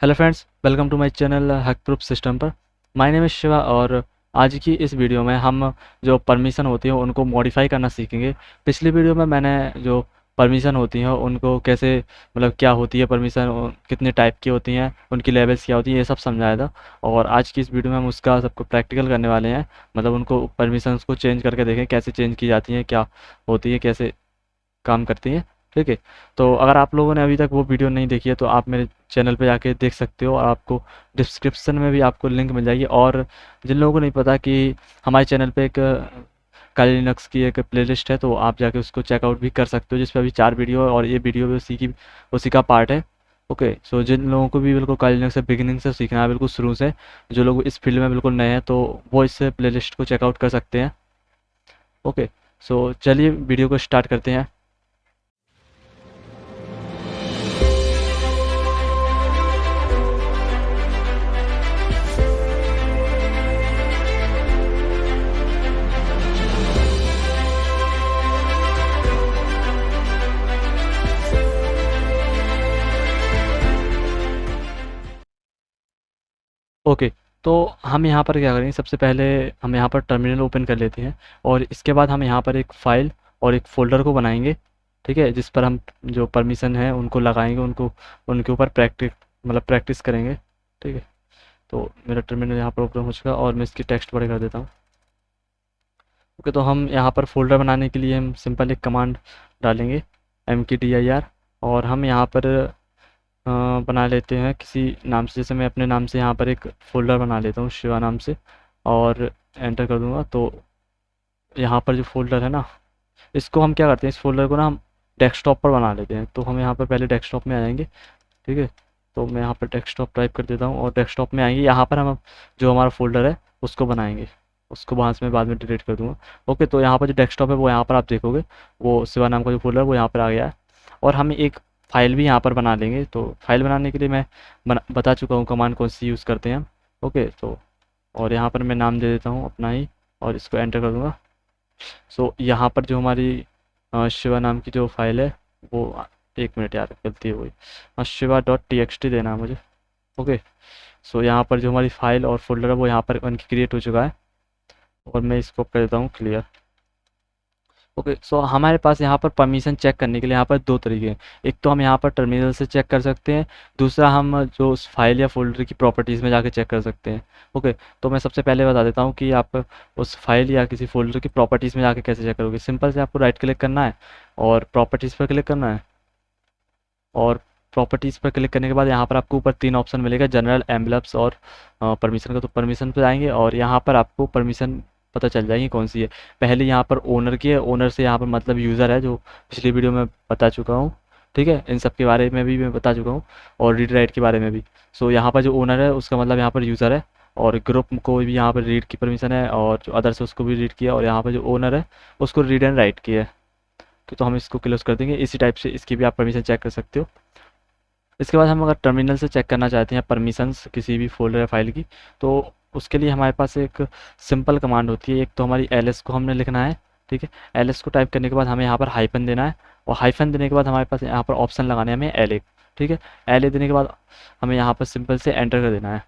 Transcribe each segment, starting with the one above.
Hello friends, welcome to my channel hack proof system पर। My name is Shiva और आज की इस वीडियो में हम जो परमिशन होती है उनको मॉडिफाई करना सीखेंगे। पिछली वीडियो में मैंने जो परमिशन होती हैं उनको कैसे क्या होती है परमिशन, कितने टाइप की होती हैं, उनकी लेवल्स क्या होती हैं, ये सब समझाया था। और आज की इस वीडियो में हम उसका सबको प्रैक्टिकल करने वाले हैं। उनको परमिशंस को चेंज करके देखें कैसे चेंज की जाती हैं, क्या होती है, कैसे काम करती हैं। ठीक है, तो अगर आप लोगों ने अभी तक वो वीडियो नहीं देखी है तो आप मेरे चैनल पे जाके देख सकते हो और आपको डिस्क्रिप्शन में भी आपको लिंक मिल जाएगी। और जिन लोगों को नहीं पता कि हमारे चैनल पे एक काली लिनक्स की एक प्लेलिस्ट है, तो आप जाके उसको चेकआउट भी कर सकते हो, जिस पे अभी 4 वीडियो है और ये वीडियो भी उसी का पार्ट है। ओके, सो जिन लोगों को भी बिल्कुल काली लिनक्स से बिगिनिंग से सीखना है, बिल्कुल शुरू से, जो लोग इस फील्ड में बिल्कुल नए हैं, तो वो इस प्लेलिस्ट को चेकआउट कर सकते हैं। ओके, सो चलिए वीडियो को स्टार्ट करते हैं। ओके, तो हम यहाँ पर क्या करेंगे, सबसे पहले हम यहाँ पर टर्मिनल ओपन कर लेते हैं और इसके बाद हम यहाँ पर एक फ़ाइल और एक फ़ोल्डर को बनाएंगे। ठीक है, जिस पर हम जो परमिशन है उनको लगाएंगे, उनको उनके ऊपर प्रैक्टिस करेंगे। ठीक है, तो मेरा टर्मिनल यहाँ पर ओपन हो चुका है और मैं इसकी टेक्स्ट बड़े कर देता हूँ। ओके, तो हम यहाँ पर फ़ोल्डर बनाने के लिए हम सिंपल एक कमांड डालेंगे, mkdir, और हम यहाँ पर बना लेते हैं किसी नाम से। जैसे मैं अपने नाम से यहाँ पर एक फ़ोल्डर बना लेता हूँ शिवा नाम से और एंटर कर दूँगा। तो यहाँ पर जो फ़ोल्डर है ना, इसको हम क्या करते हैं, इस फ़ोल्डर को ना हम डेस्कटॉप पर बना लेते हैं। तो हम यहाँ पर पहले डेस्कटॉप में आ जाएंगे। ठीक है, तो मैं यहाँ पर डेस्कटॉप टाइप कर देता हूँ और डेस्कटॉप में आएंगे, यहाँ पर हम जो हमारा फ़ोल्डर है उसको बनाएंगे। उसको वहाँ से मैं बाद में डिलीट कर दूँगा। ओके, तो यहाँ पर जो डेस्कटॉप है वो यहाँ पर आप देखोगे, वो शिवा नाम का जो फ़ोल्डर वो यहाँ पर आ गया है। और हम एक फ़ाइल भी यहाँ पर बना लेंगे। तो फाइल बनाने के लिए मैं बता चुका हूँ कमांड कौन सी यूज़ करते हैं हम। ओके, तो और यहाँ पर मैं नाम दे देता हूँ अपना ही और इसको एंटर कर दूँगा। सो यहाँ पर जो हमारी शिवा नाम की जो फाइल है वो, एक मिनट यार, गलती हो गई, शिवा डॉट txt देना है मुझे। ओके, सो यहाँ पर जो हमारी फाइल और फोल्डर है वो यहाँ पर बन के क्रिएट हो चुका है और मैं इसको कर देता हूँ क्लियर। ओके, सो हमारे पास यहाँ पर परमिशन चेक करने के लिए यहाँ पर दो तरीके हैं। एक तो हम यहाँ पर टर्मिनल से चेक कर सकते हैं, दूसरा हम जो उस फाइल या फोल्डर की प्रॉपर्टीज़ में जाके चेक कर सकते हैं। ओके, तो मैं सबसे पहले बता देता हूँ कि आप उस फाइल या किसी फोल्डर की प्रॉपर्टीज़ में जाके कैसे चेक करोगे। सिंपल से आपको राइट क्लिक करना है और प्रॉपर्टीज़ पर क्लिक करना है और प्रॉपर्टीज़ पर क्लिक करने के बाद यहाँ पर आपको ऊपर 3 ऑप्शन मिलेगा, जनरल, एम्बलम्स और परमिशन का। तो परमिशन पर जाएंगे और यहाँ पर आपको परमिशन पता चल जाएगी कौन सी है। पहले यहाँ पर ओनर की है, ओनर से यहाँ पर मतलब यूज़र है, जो पिछली वीडियो में बता चुका हूँ। ठीक है, इन सब के बारे में भी मैं बता चुका हूँ और रीड राइट के बारे में भी। सो यहाँ पर जो ओनर है उसका मतलब यहाँ पर यूज़र है और ग्रुप को भी यहाँ पर रीड की परमिशन है और जो अदर्स है उसको भी रीड किया और यहाँ पर जो ओनर है उसको रीड एंड राइट की है। तो हम इसको क्लोज कर देंगे। इसी टाइप से इसकी भी आप परमिशन चेक कर सकते हो। इसके बाद हम अगर टर्मिनल से चेक करना चाहते हैं परमिशंस किसी भी फोल्डर या फाइल की, तो उसके लिए हमारे पास एक सिंपल कमांड होती है। एक तो हमारी ls को हमने लिखना है। ठीक है, ls को टाइप करने के बाद हमें यहाँ पर हाइफन देना है और हाइफन देने के बाद हमारे पास यहाँ पर ऑप्शन लगाने हैं हमें la। ठीक है, la देने के बाद हमें यहाँ पर सिंपल से एंटर कर देना है।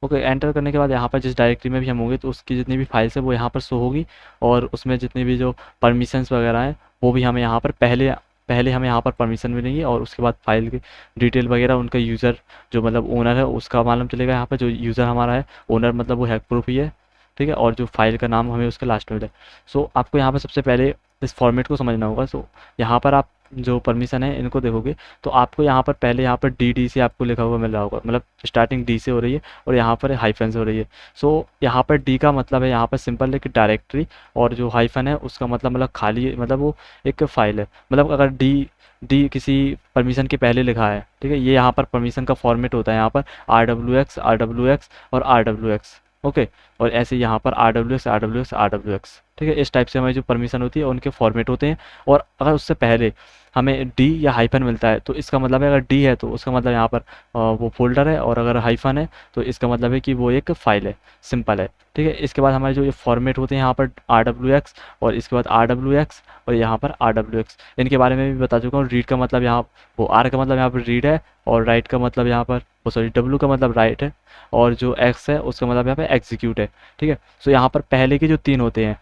ओके, एंटर करने के बाद यहाँ पर जिस डायरेक्टरी में भी हम होंगे तो उसकी जितनी भी फाइल्स है वो यहाँ पर शो होगी और उसमें जितनी भी जो परमिशंस वगैरह हैं वो भी हमें यहाँ पर पहले पहले हमें यहाँ पर परमिशन मिलेंगी और उसके बाद फाइल की डिटेल वगैरह, उनका यूज़र जो मतलब ओनर है उसका मालूम चलेगा। यहाँ पर जो यूज़र हमारा है, ओनर मतलब वो हैक प्रूफ ही है। ठीक है, और जो फाइल का नाम हमें उसके लास्ट में मिले। सो आपको यहाँ पर सबसे पहले इस फॉर्मेट को समझना होगा। सो यहाँ पर आप जो परमिशन है इनको देखोगे तो आपको यहाँ पर पहले यहाँ पर डी से आपको लिखा हुआ मिल रहा होगा, मतलब स्टार्टिंग डी से हो रही है और यहाँ पर हाइफन से हो रही है। सो यहाँ पर डी का मतलब है यहाँ पर सिंपल है कि डायरेक्टरी, और जो हाइफन है उसका मतलब खाली है, मतलब वो एक फाइल है। मतलब अगर डी डी किसी परमिशन के पहले लिखा है, ठीक है, ये यहाँ पर परमिशन का फॉर्मेट होता है, यहाँ पर RWX RWX और RWX। ओके, और ऐसे यहाँ पर RWX RWX RWX। ठीक है, इस टाइप से हमारी जो परमिशन होती है उनके फॉर्मेट होते हैं। और अगर उससे पहले हमें डी या हाइफन मिलता है तो इसका मतलब है, अगर डी है तो उसका मतलब यहाँ पर वो फोल्डर है, और अगर हाइफन है तो इसका मतलब है कि वो एक फ़ाइल है, सिंपल है। ठीक है, इसके बाद हमारे जो ये फॉर्मेट होते हैं यहाँ पर RWX और इसके बाद RWX और यहाँ पर RWX, इनके बारे में भी बता चुका हूँ। रीड का मतलब यहाँ, वो आर का मतलब यहाँ पर रीड है और राइट का मतलब यहाँ पर वो सॉरी डब्ल्यू का मतलब राइट है, और जो एक्स है उसका मतलब यहाँ पे एग्जीक्यूट है। ठीक है, सो यहाँ पर पहले के जो 3 होते हैं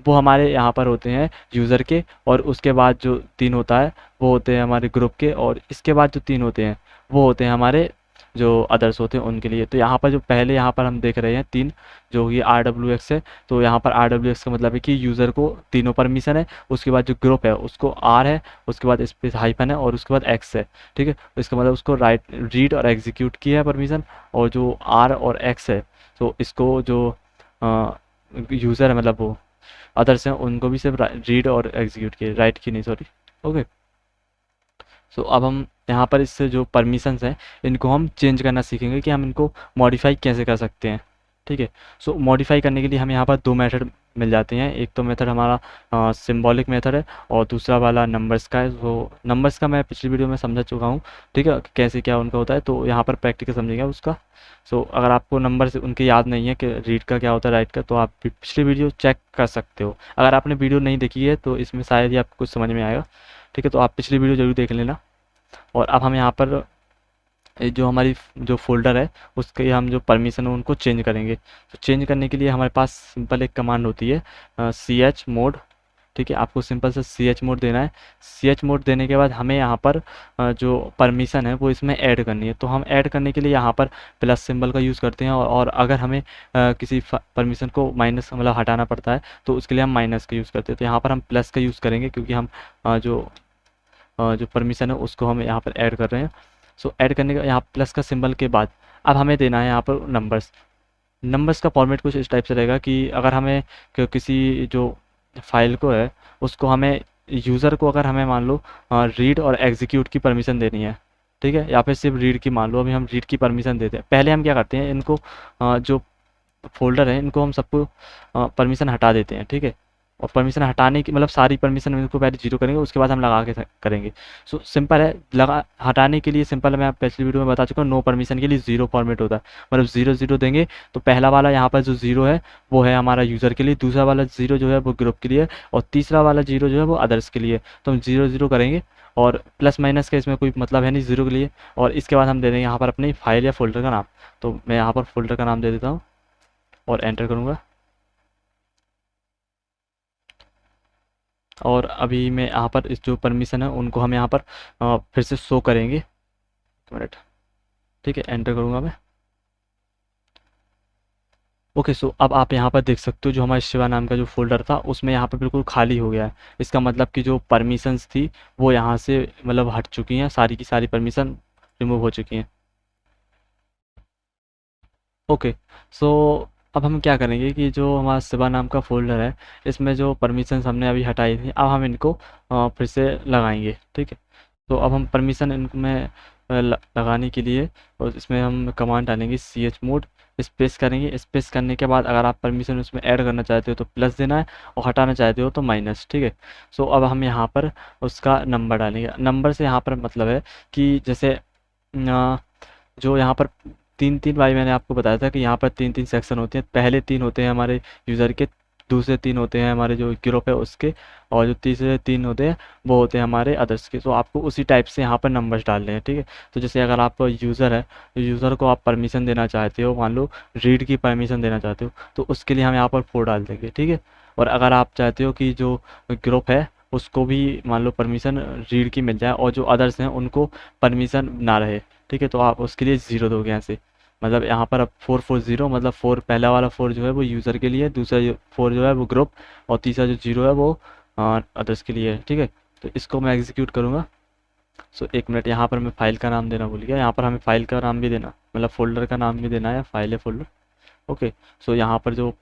वो हमारे यहाँ पर होते हैं यूज़र के, और उसके बाद जो 3 होता है वो होते हैं हमारे ग्रुप के, और इसके बाद जो 3 होते हैं वो होते हैं हमारे जो अदर्स होते हैं उनके लिए। तो यहाँ पर जो पहले यहाँ पर हम देख रहे हैं 3, जो कि आर डब्ल्यू एक्स है, तो यहाँ पर आर डब्ल्यू एक्स का मतलब है कि यूज़र को तीनों परमिशन है, उसके बाद जो ग्रुप है उसको आर है, उसके बाद स्पेस हाइफन है, और उसके बाद एक्स है। ठीक है, तो इसका मतलब उसको राइट रीड और एग्जीक्यूट की है परमिशन, और जो आर और एक्स है तो इसको जो यूज़र है मतलब वो अदर्स हैं उनको भी सिर्फ रीड और एग्जीक्यूट की, राइट की नहीं, सॉरी। ओके, सो अब हम यहाँ पर इससे जो परमिशंस हैं इनको हम चेंज करना सीखेंगे कि हम इनको मॉडिफाई कैसे कर सकते हैं। ठीक है, सो मॉडिफाई करने के लिए हमें यहाँ पर 2 मेथड मिल जाते हैं। एक तो मेथड हमारा सिंबॉलिक मेथड है, और दूसरा वाला नंबर्स का है। वो नंबर्स का मैं पिछली वीडियो में समझा चुका हूँ, ठीक है, कि कैसे क्या उनका होता है, तो यहाँ पर प्रैक्टिकल समझेंगे उसका। सो अगर आपको नंबर से उनके याद नहीं है कि रीड का क्या होता है, राइट का, तो आप पिछली वीडियो चेक कर सकते हो। अगर आपने वीडियो नहीं देखी है तो इसमें शायद ही आपको कुछ समझ में आएगा। ठीक है, तो आप पिछली वीडियो जरूर देख लेना। और अब हम यहाँ पर ये जो हमारी जो फ़ोल्डर है उसके हम जो परमिशन है उनको चेंज करेंगे। तो चेंज करने के लिए हमारे पास सिंपल एक कमांड होती है सी एच मोड। ठीक है, आपको सिंपल से सी एच मोड देना है। सी एच मोड देने के बाद हमें यहाँ पर जो परमिशन है वो इसमें ऐड करनी है। तो हम ऐड करने के लिए यहाँ पर प्लस सिंबल का यूज़ करते हैं, और अगर हमें किसी परमिशन को माइनस मतलब हटाना पड़ता है तो उसके लिए हम माइनस का यूज़ करते हैं। तो यहाँ पर हम प्लस का यूज़ करेंगे, क्योंकि हम जो परमिशन है उसको हम यहाँ पर ऐड कर रहे हैं। सो ऐड करने का यहाँ प्लस का सिंबल के बाद अब हमें देना है यहाँ पर नंबर्स। नंबर्स का फॉर्मेट कुछ इस टाइप से रहेगा कि अगर हमें किसी जो फाइल को है उसको हमें यूज़र को अगर हमें मान लो रीड और एग्जीक्यूट की परमिशन देनी है, ठीक है, या फिर सिर्फ रीड की मान लो, अभी हम रीड की परमिशन देते हैं। पहले हम क्या करते हैं, इनको जो फ़ोल्डर है इनको हम सबको परमिशन हटा देते हैं। ठीक है, और परमिशन हटाने की मतलब सारी परमिशन इनको पहले जीरो करेंगे, उसके बाद हम लगा के करेंगे। सो सिंपल है, लगा हटाने के लिए सिंपल है, मैं पिछली वीडियो में बता चुका हूँ, नो परमिशन के लिए ज़ीरो फॉर्मेट होता है। मतलब ज़ीरो ज़ीरो देंगे तो पहला वाला यहाँ पर जो ज़ीरो है वो है हमारा यूज़र के लिए, दूसरा वाला ज़ीरो जो है वो ग्रुप के लिए, और तीसरा वाला ज़ीरो जो है वो अदर्स के लिए। तो हम ज़ीरो ज़ीरो करेंगे, और प्लस माइनस का इसमें कोई मतलब है नहीं ज़ीरो के लिए। और इसके बाद हम दे देंगे यहाँ पर अपनी फाइल या फोल्डर का नाम। तो मैं यहाँ पर फोल्डर का नाम दे देता हूँ और एंटर करूँगा। और अभी मैं यहाँ पर इस जो परमिशन है उनको हम यहाँ पर फिर से शो करेंगे। एक मिनट, ठीक है, एंटर करूँगा मैं। ओके, सो अब आप यहाँ पर देख सकते हो जो हमारे शिवा नाम का जो फ़ोल्डर था उसमें यहाँ पर बिल्कुल खाली हो गया है। इसका मतलब कि जो परमिशंस थी वो यहाँ से मतलब हट चुकी हैं, सारी की सारी परमिशन रिमूव हो चुकी हैं। ओके, सो अब हम क्या करेंगे कि जो हमारा शिवा नाम का फ़ोल्डर है इसमें जो परमिशंस हमने अभी हटाई थी अब हम इनको फिर से लगाएंगे। ठीक है, तो अब हम परमिशन इनमें लगाने के लिए और इसमें हम कमांड डालेंगे सी एच मोड स्पेस करेंगे। स्पेस करने के बाद अगर आप परमिशन उसमें ऐड करना चाहते हो तो प्लस देना है, और हटाना चाहते हो तो माइनस। ठीक है, सो अब हम यहाँ पर उसका नंबर डालेंगे। नंबर से यहाँ पर मतलब है कि जैसे जो यहाँ पर 3-3 भाई मैंने आपको बताया था कि यहाँ पर 3-3 सेक्शन होते हैं। पहले 3 होते हैं हमारे यूज़र के, दूसरे 3 होते हैं हमारे जो ग्रुप है उसके, और जो तीसरे 3 होते हैं वो होते हैं हमारे अदर्स के। तो आपको उसी टाइप से यहाँ पर नंबर्स डालने हैं। ठीक है, तो जैसे अगर आप यूज़र है तो यूज़र को आप परमिशन देना चाहते हो, मान लो रीड की परमिशन देना चाहते हो, तो उसके लिए हम यहाँ पर 4 डाल देंगे। ठीक है, और अगर आप चाहते हो कि जो ग्रुप है उसको भी मान लो परमिशन रीड की मिल जाए और जो अदर्स हैं उनको परमिशन ना रहे, ठीक है, तो आप उसके लिए 0 दोगे यहाँ से। मतलब यहाँ पर अब 440 मतलब 4 पहला वाला 4 जो है वो यूज़र के लिए, दूसरा जो 4 जो है वो ग्रुप, और तीसरा जो 0 है वो अदर्स के लिए है। ठीक है, तो इसको मैं एग्जीक्यूट करूँगा। सो एक मिनट, यहाँ पर मैं फाइल का नाम देना भूल गया। यहाँ पर हमें फाइल का नाम भी देना, मतलब फोल्डर का नाम भी देना है, फाइल है फोल्डर। ओके, सो यहाँ पर जो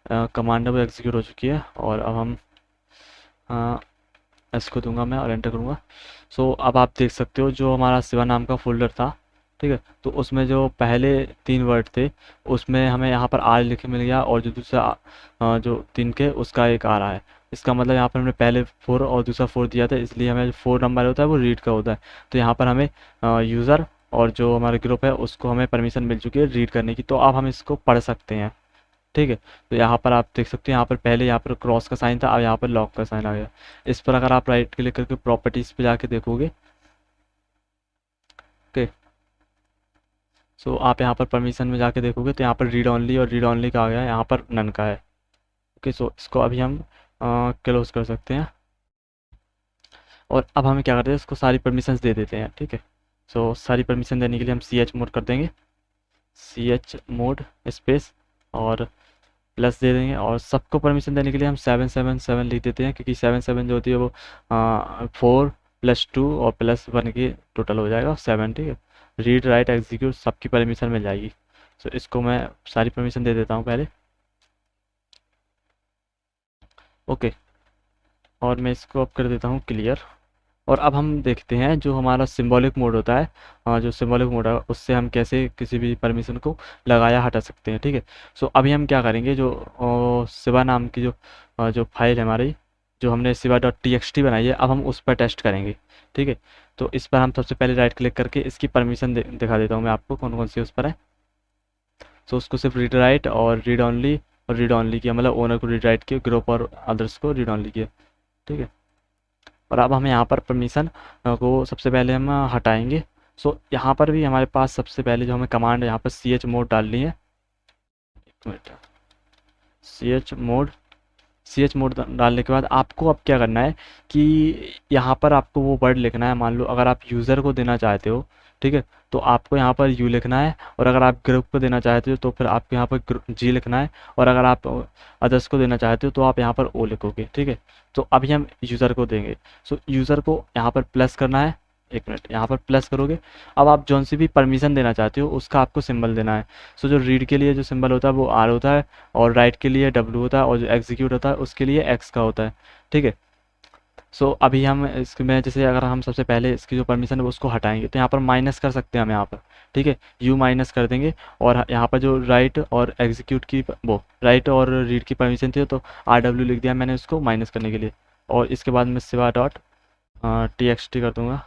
कमांड है वो एग्जीक्यूट हो चुकी है, और अब हम इसको दूंगा मैं और एंटर करूँगा। सो अब आप देख सकते हो जो हमारा शिवा नाम का फोल्डर था, ठीक है, तो उसमें जो पहले 3 वर्ड थे उसमें हमें यहाँ पर आर लिखे मिल गया, और जो दूसरा जो 3 के उसका एक आ रहा है। इसका मतलब यहाँ पर हमने पहले 4 और दूसरा 4 दिया था, इसलिए हमें जो 4 नंबर होता है वो रीड का होता है। तो यहाँ पर हमें यूज़र और जो हमारा ग्रुप है उसको हमें परमिशन मिल चुकी है रीड करने की, तो अब हम इसको पढ़ सकते हैं। ठीक है, तो यहाँ पर आप देख सकते हैं यहाँ पर पहले यहाँ पर क्रॉस का साइन था, अब यहाँ पर लॉक का साइन आ गया। इस पर अगर आप राइट क्लिक करके प्रॉपर्टीज़ पे जाके देखोगे, ओके, सो आप यहाँ पर परमिशन में जाके देखोगे तो यहाँ पर रीड ऑनली और रीड ऑनली का आ गया है, यहाँ पर नन का है। ओके, सो इसको अभी हम क्लोज कर सकते हैं। और अब हमें क्या करते हैं, इसको सारी परमिशंस दे देते हैं। ठीक है, सो सारी परमिशन देने के लिए हम सी एच मोड कर देंगे, सी एच मोड स्पेस और प्लस दे देंगे। और सबको परमिशन देने के लिए हम 777 लिख देते हैं, क्योंकि 77 जो होती है वो 4 + 2 और +1 की टोटल हो जाएगा 7। ठीक है, रीड राइट एग्जीक्यूट सबकी परमिशन मिल जाएगी। सो इसको मैं सारी परमिशन दे देता हूँ पहले। ओके, और मैं इसको अब कर देता हूँ क्लियर। और अब हम देखते हैं जो हमारा सिंबॉलिक मोड होता है, जो सिंबॉलिक मोड है उससे हम कैसे किसी भी परमिशन को लगाया हटा सकते हैं। ठीक है, सो अभी हम क्या करेंगे, जो शिवा नाम की जो फाइल है हमारी, जो हमने शिवा.txt बनाई है, अब हम उस पर टेस्ट करेंगे। ठीक है, तो इस पर हम सबसे पहले राइट क्लिक करके इसकी परमिशन दिखा देता हूँ मैं आपको कौन कौन सी उस पर है। सो उसको सिर्फ रीड राइट और रीड ऑनली, और रीड ऑनली किया मतलब ओनर को रीड राइट किया, ग्रुप और अदर्स को रीड ऑनली किया। ठीक है, और अब हम यहाँ पर परमिशन को सबसे पहले हम हटाएंगे। सो यहाँ पर भी हमारे पास सबसे पहले जो हमें कमांड यहाँ पर सी एच मोड डालनी है। एक मिनट, सी एच मोड डालने के बाद आपको अब क्या करना है कि यहाँ पर आपको वो वर्ड लिखना है। मान लो अगर आप यूज़र को देना चाहते हो, ठीक है, तो आपको यहाँ पर यू लिखना है। और अगर आप ग्रुप को देना चाहते हो तो फिर आपको यहाँ पर जी लिखना है। और अगर आप अदर्स को देना चाहते हो तो आप यहाँ पर ओ लिखोगे। ठीक है, तो अभी हम यूज़र को देंगे। सो यूज़र को यहाँ पर प्लस करना है। एक मिनट, यहाँ पर प्लस करोगे। अब आप जौन सी भी परमिशन देना चाहते हो उसका आपको सिंबल देना है। सो जो रीड के लिए जो सिंबल होता है वो आर होता है, और राइट के लिए डब्ल्यू होता है, और जो एग्जीक्यूट होता है उसके लिए एक्स का होता है। ठीक है, सो अभी हम इसमें जैसे अगर हम सबसे पहले इसकी जो परमिशन है वो उसको हटाएंगे तो यहाँ पर माइनस कर सकते हैं हम यहाँ पर। ठीक है, यू माइनस कर देंगे। और यहाँ पर जो राइट और एग्जीक्यूट की वो राइट और रीड की परमिशन थी तो आर डब्ल्यू लिख दिया मैंने उसको माइनस करने के लिए। और इसके बाद मैं शिवा.txt कर दूंगा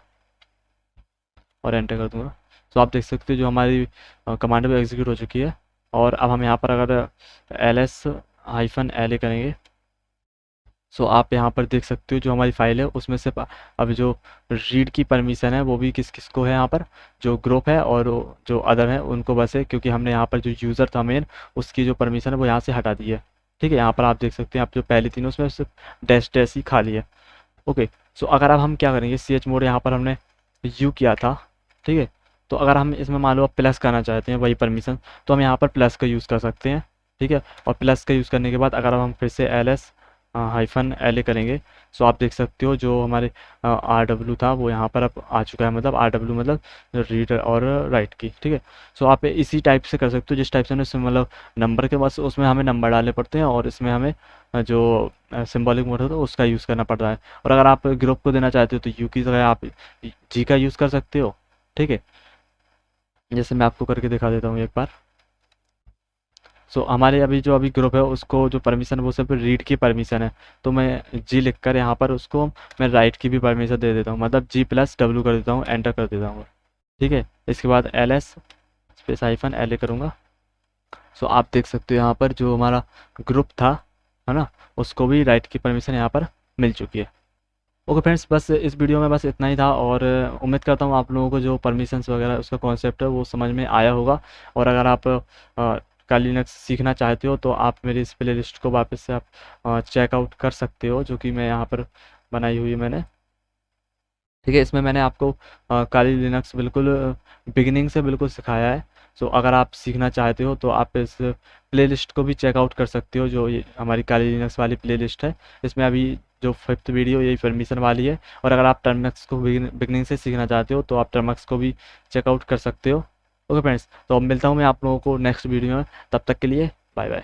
और एंटर कर दूंगा। तो आप देख सकते हो जो हमारी कमांड भी एग्जीक्यूट हो चुकी है। और अब हम यहाँ पर अगर ls-la करेंगे, सो आप यहाँ पर देख सकते हो जो हमारी फाइल है उसमें से अब जो रीड की परमिशन है वो भी किस किस को है, यहाँ पर जो ग्रुप है और जो अदर है उनको बस है, क्योंकि हमने यहाँ पर जो यूज़र था मेन उसकी जो परमिशन है वो यहाँ से हटा दी है। ठीक है, यहाँ पर आप देख सकते हैं, आप जो पहली तीनों उसमें सिर्फ डैश डैश ही खाली है। ओके, सो अगर अब हम क्या करेंगे, सी एच मोड यहाँ पर हमने यू किया था। ठीक है, तो अगर हम इसमें मान लो प्लस करना चाहते हैं वही परमिशन, तो हम यहाँ पर प्लस का यूज़ कर सकते हैं। ठीक है, और प्लस का यूज़ करने के बाद अगर हम फिर से ls-la करेंगे, सो आप देख सकते हो जो हमारे आर डब्ल्यू था वो यहाँ पर अब आ चुका है, मतलब आर डब्ल्यू मतलब रीड और राइट की। ठीक है, सो आप इसी टाइप से कर सकते हो जिस टाइप से हमने मतलब नंबर के बस उसमें हमें नंबर डालने पड़ते हैं और इसमें हमें जो सिंबॉलिक मोड होता है उसका यूज़ करना पड़ रहा है। और अगर आप ग्रुप को देना चाहते हो तो यू की जगह आप जी का यूज़ कर सकते हो। ठीक है, जैसे मैं आपको करके दिखा देता हूँ एक बार। सो हमारे अभी ग्रुप है उसको जो परमिशन है वो सिर्फ रीड की परमिशन है, तो मैं जी लिख कर यहाँ पर उसको मैं राइट की भी परमिशन दे देता हूँ, मतलब G+W कर देता हूँ, एंटर कर देता हूँ। ठीक है, इसके बाद ls-la करूँगा। सो आप देख सकते हो यहाँ पर जो हमारा ग्रुप था, है ना, उसको भी राइट की परमिशन यहाँ पर मिल चुकी है। ओके फ्रेंड्स, बस इस वीडियो में बस इतना ही था। और उम्मीद करता हूँ आप लोगों को जो परमिशंस वगैरह उसका कॉन्सेप्ट है वो समझ में आया होगा। और अगर आप काली लिनक्स सीखना चाहते हो तो आप मेरी इस प्ले लिस्ट को वापस से आप चेकआउट कर सकते हो, जो कि मैं यहाँ पर बनाई हुई है मैंने। ठीक है, इसमें मैंने आपको काली लिनक्स बिल्कुल बिगिनिंग से बिल्कुल सिखाया है। सो अगर आप सीखना चाहते हो तो आप इस प्लेलिस्ट को भी चेकआउट कर सकते हो, जो ये हमारी काली लिनक्स वाली प्लेलिस्ट है। इसमें अभी जो 5th वीडियो यही परमिशन वाली है। और अगर आप टर्मिनक्स को बिगिनिंग से सीखना चाहते हो तो आप टर्मिनक्स को भी चेकआउट कर सकते हो। ओके फ्रेंड्स, तो अब मिलता हूँ मैं आप लोगों को नेक्स्ट वीडियो में, तब तक के लिए बाय बाय।